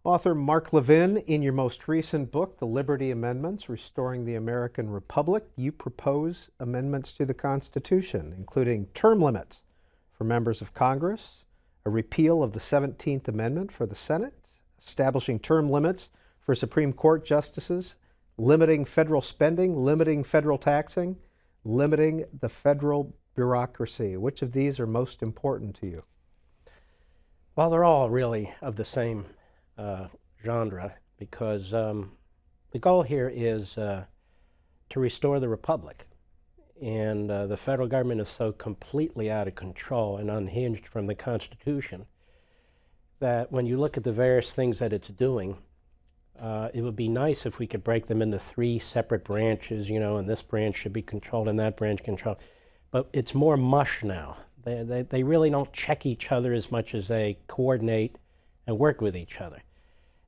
Author Mark Levin, in your most recent book, The Liberty Amendments, Restoring the American Republic, you propose amendments to the Constitution, including term limits for members of Congress, a repeal of the 17th Amendment for the Senate, establishing term limits for Supreme Court justices, limiting federal spending, limiting federal taxing, limiting the federal bureaucracy. Which of these are most important to you? Well, they're all really of the same genre, because the goal here is to restore the republic. And the federal government is so completely out of control and unhinged from the Constitution that when you look at the various things that it's doing, it would be nice if we could break them into three separate branches, and this branch should be controlled and that branch controlled. But it's more mush now. They really don't check each other as much as they coordinate and work with each other.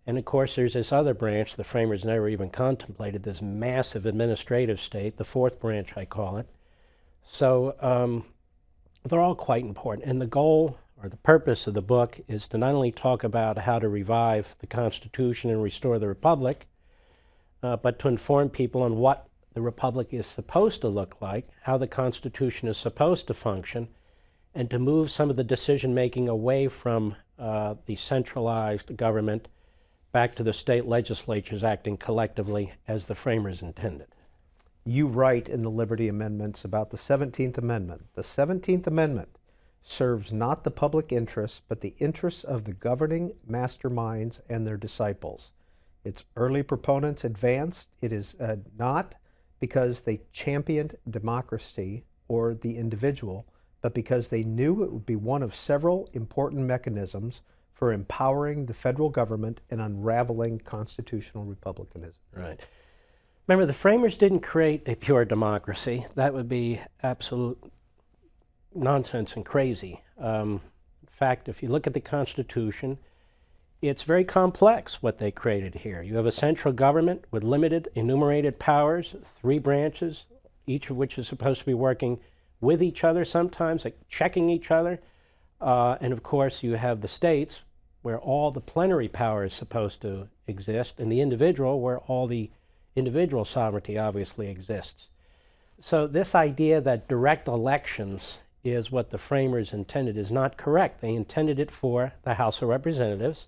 And of course, there's this other branch the framers never even contemplated, this massive administrative state, the fourth branch, I call it. So they're all quite important. And the goal or the purpose of the book is to not only talk about how to revive the Constitution and restore the Republic, but to inform people on what the Republic is supposed to look like, how the Constitution is supposed to function, and to move some of the decision-making away from the centralized government back to the state legislatures acting collectively as the framers intended. You write in the Liberty Amendments about the 17th Amendment. The 17th Amendment serves not the public interest, but the interests of the governing masterminds and their disciples. Its early proponents advanced it is not because they championed democracy or the individual, but because they knew it would be one of several important mechanisms for empowering the federal government and unraveling constitutional republicanism. Right. Remember, the framers didn't create a pure democracy. That would be absolute nonsense and crazy. In fact, if you look at the Constitution, it's very complex what they created here. You have a central government with limited enumerated powers, three branches, each of which is supposed to be working with each other sometimes, like checking each other. And of course, you have the states where all the plenary power is supposed to exist, and the individual where all the individual sovereignty obviously exists. So this idea that direct elections is what the framers intended is not correct. They intended it for the House of Representatives,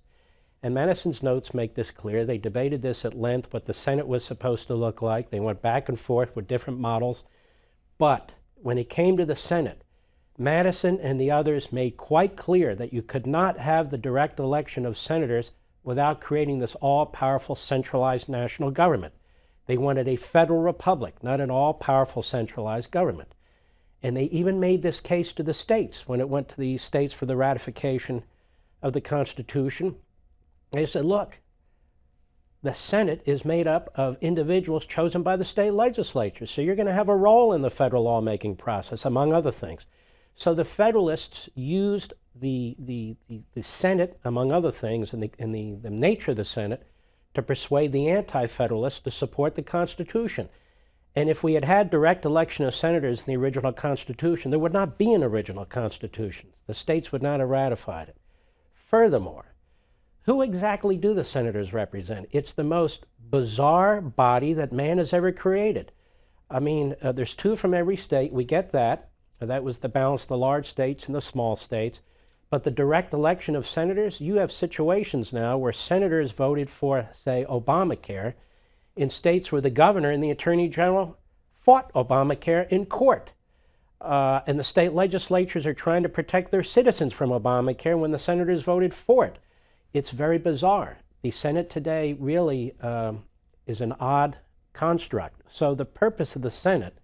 and Madison's notes make this clear. They debated this at length, what the Senate was supposed to look like. They went back and forth with different models. But when it came to the Senate, Madison and the others made quite clear that you could not have the direct election of senators without creating this all-powerful centralized national government. They wanted a federal republic, not an all-powerful centralized government. And they even made this case to the states when it went to the states for the ratification of the Constitution. They said, look, the Senate is made up of individuals chosen by the state legislatures, so you're going to have a role in the federal lawmaking process, among other things. So the Federalists used the Senate, among other things, and the nature of the Senate, to persuade the anti-Federalists to support the Constitution. And if we had had direct election of senators in the original Constitution, there would not be an original Constitution. The states would not have ratified it. Furthermore, who exactly do the senators represent? It's the most bizarre body that man has ever created. I mean, there's two from every state. We get that. That was the balance of the large states and the small states. But the direct election of senators, you have situations now where senators voted for, say, Obamacare in states where the governor and the attorney general fought Obamacare in court. And the state legislatures are trying to protect their citizens from Obamacare when the senators voted for it. It's very bizarre. The Senate today really is an odd construct. So the purpose of the Senate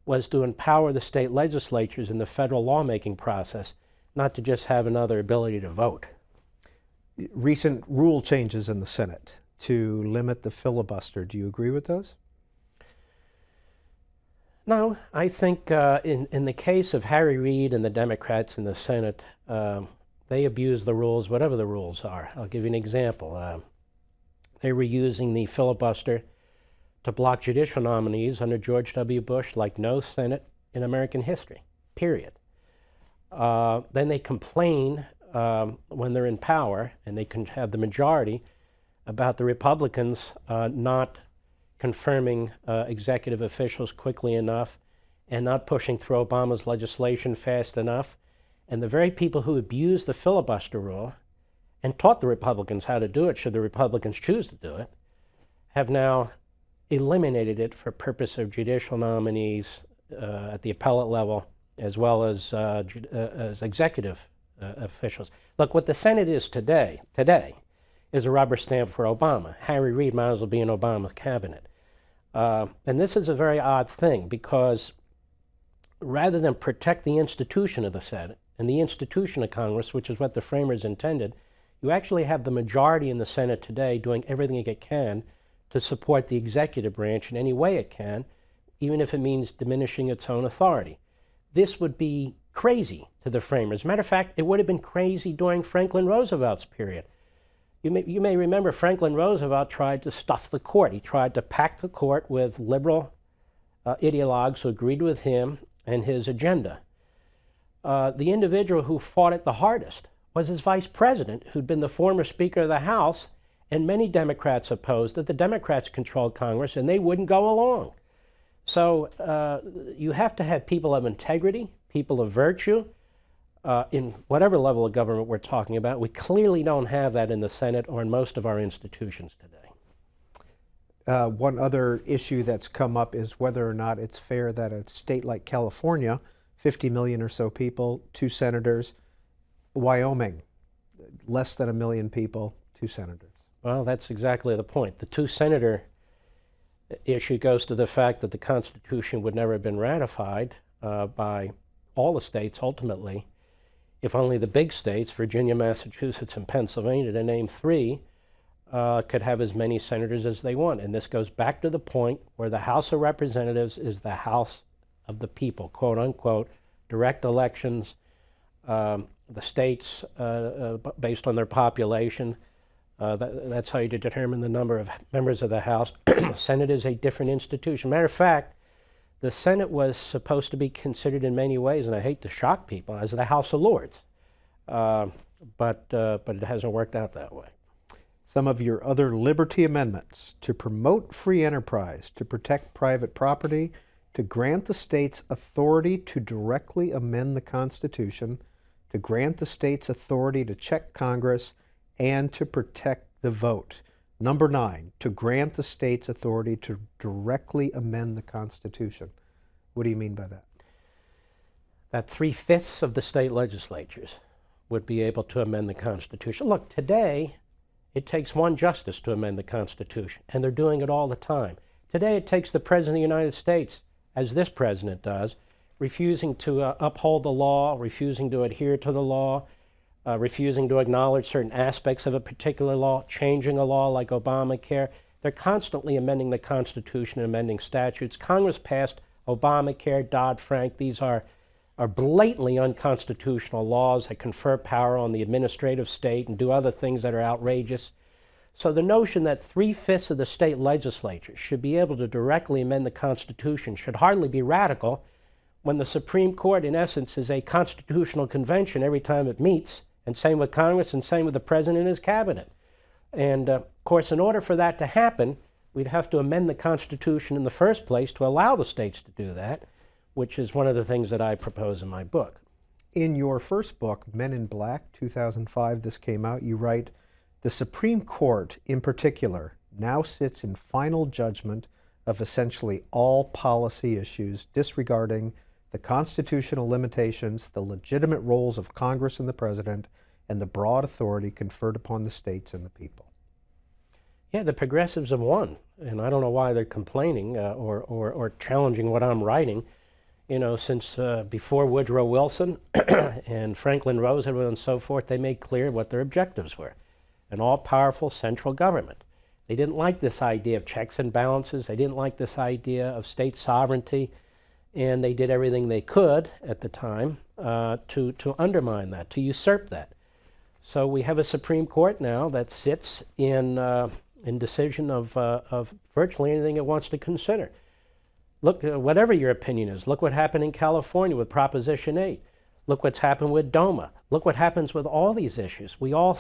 was to empower the state legislatures in the federal lawmaking process, not to just have another ability to vote. Recent rule changes in the Senate to limit the filibuster. Do you agree with those? No, I think in the case of Harry Reid and the Democrats in the Senate, they abuse the rules, whatever the rules are. I'll give you an example. They were using the filibuster to block judicial nominees under George W. Bush like no Senate in American history, period. Then they complain when they're in power and they can have the majority about the Republicans not confirming executive officials quickly enough and not pushing through Obama's legislation fast enough. And the very people who abused the filibuster rule and taught the Republicans how to do it, should the Republicans choose to do it, have now eliminated it for purpose of judicial nominees at the appellate level, as well as executive officials. Look, what the Senate is today is a rubber stamp for Obama. Harry Reid might as well be in Obama's cabinet. And this is a very odd thing, because rather than protect the institution of the Senate and the institution of Congress, which is what the framers intended, you actually have the majority in the Senate today doing everything it can to support the executive branch in any way it can, even if it means diminishing its own authority. This would be crazy to the framers. Matter of fact, it would have been crazy during Franklin Roosevelt's period. You may remember Franklin Roosevelt tried to stuff the court. He tried to pack the court with liberal ideologues who agreed with him and his agenda. The individual who fought it the hardest was his vice president, who'd been the former Speaker of the House, and many Democrats opposed that the Democrats controlled Congress, and they wouldn't go along. So you have to have people of integrity, people of virtue, in whatever level of government we're talking about. We clearly don't have that in the Senate or in most of our institutions today. One other issue that's come up is whether or not it's fair that a state like California, 50 million or so people, 2 senators, Wyoming, less than 1 million people, 2 senators. Well, that's exactly the point. The 2-senator issue goes to the fact that the Constitution would never have been ratified by all the states ultimately, if only the big states, Virginia, Massachusetts, and Pennsylvania, to name 3, could have as many senators as they want. And this goes back to the point where the House of Representatives is the House of the people, quote unquote, direct elections, the states based on their population. That's how you determine the number of members of the House. The Senate is a different institution. Matter of fact, the Senate was supposed to be considered in many ways, and I hate to shock people, as the House of Lords. But it hasn't worked out that way. Some of your other liberty amendments: to promote free enterprise, to protect private property, to grant the states authority to directly amend the Constitution, to grant the states authority to check Congress, and to protect the vote. Number 9, to grant the states authority to directly amend the Constitution. What do you mean by that? That 3/5 of the state legislatures would be able to amend the Constitution. Look, today, it takes one justice to amend the Constitution, and they're doing it all the time. Today, it takes the President of the United States, as this president does, refusing to uphold the law, refusing to adhere to the law, refusing to acknowledge certain aspects of a particular law, changing a law like Obamacare. They're constantly amending the Constitution and amending statutes. Congress passed Obamacare, Dodd-Frank. These are blatantly unconstitutional laws that confer power on the administrative state and do other things that are outrageous. So the notion that 3/5 of the state legislatures should be able to directly amend the Constitution should hardly be radical, when the Supreme Court, in essence, is a constitutional convention every time it meets, and same with Congress and same with the President and his cabinet. And of course, in order for that to happen, we'd have to amend the Constitution in the first place to allow the states to do that, which is one of the things that I propose in my book. In your first book, Men in Black, 2005, this came out, you write, "The Supreme Court, in particular, now sits in final judgment of essentially all policy issues, disregarding the constitutional limitations, the legitimate roles of Congress and the President, and the broad authority conferred upon the states and the people." Yeah, the progressives have won, and I don't know why they're complaining or challenging what I'm writing. You know, since before Woodrow Wilson and Franklin Roosevelt and so forth, they made clear what their objectives were: an all-powerful central government. They didn't like this idea of checks and balances. They didn't like this idea of state sovereignty, and they did everything they could at the time to undermine that, to usurp that. So we have a Supreme Court now that sits in decision of virtually anything it wants to consider. Look, whatever your opinion is, look what happened in California with Proposition 8. Look what's happened with DOMA. Look what happens with all these issues. We all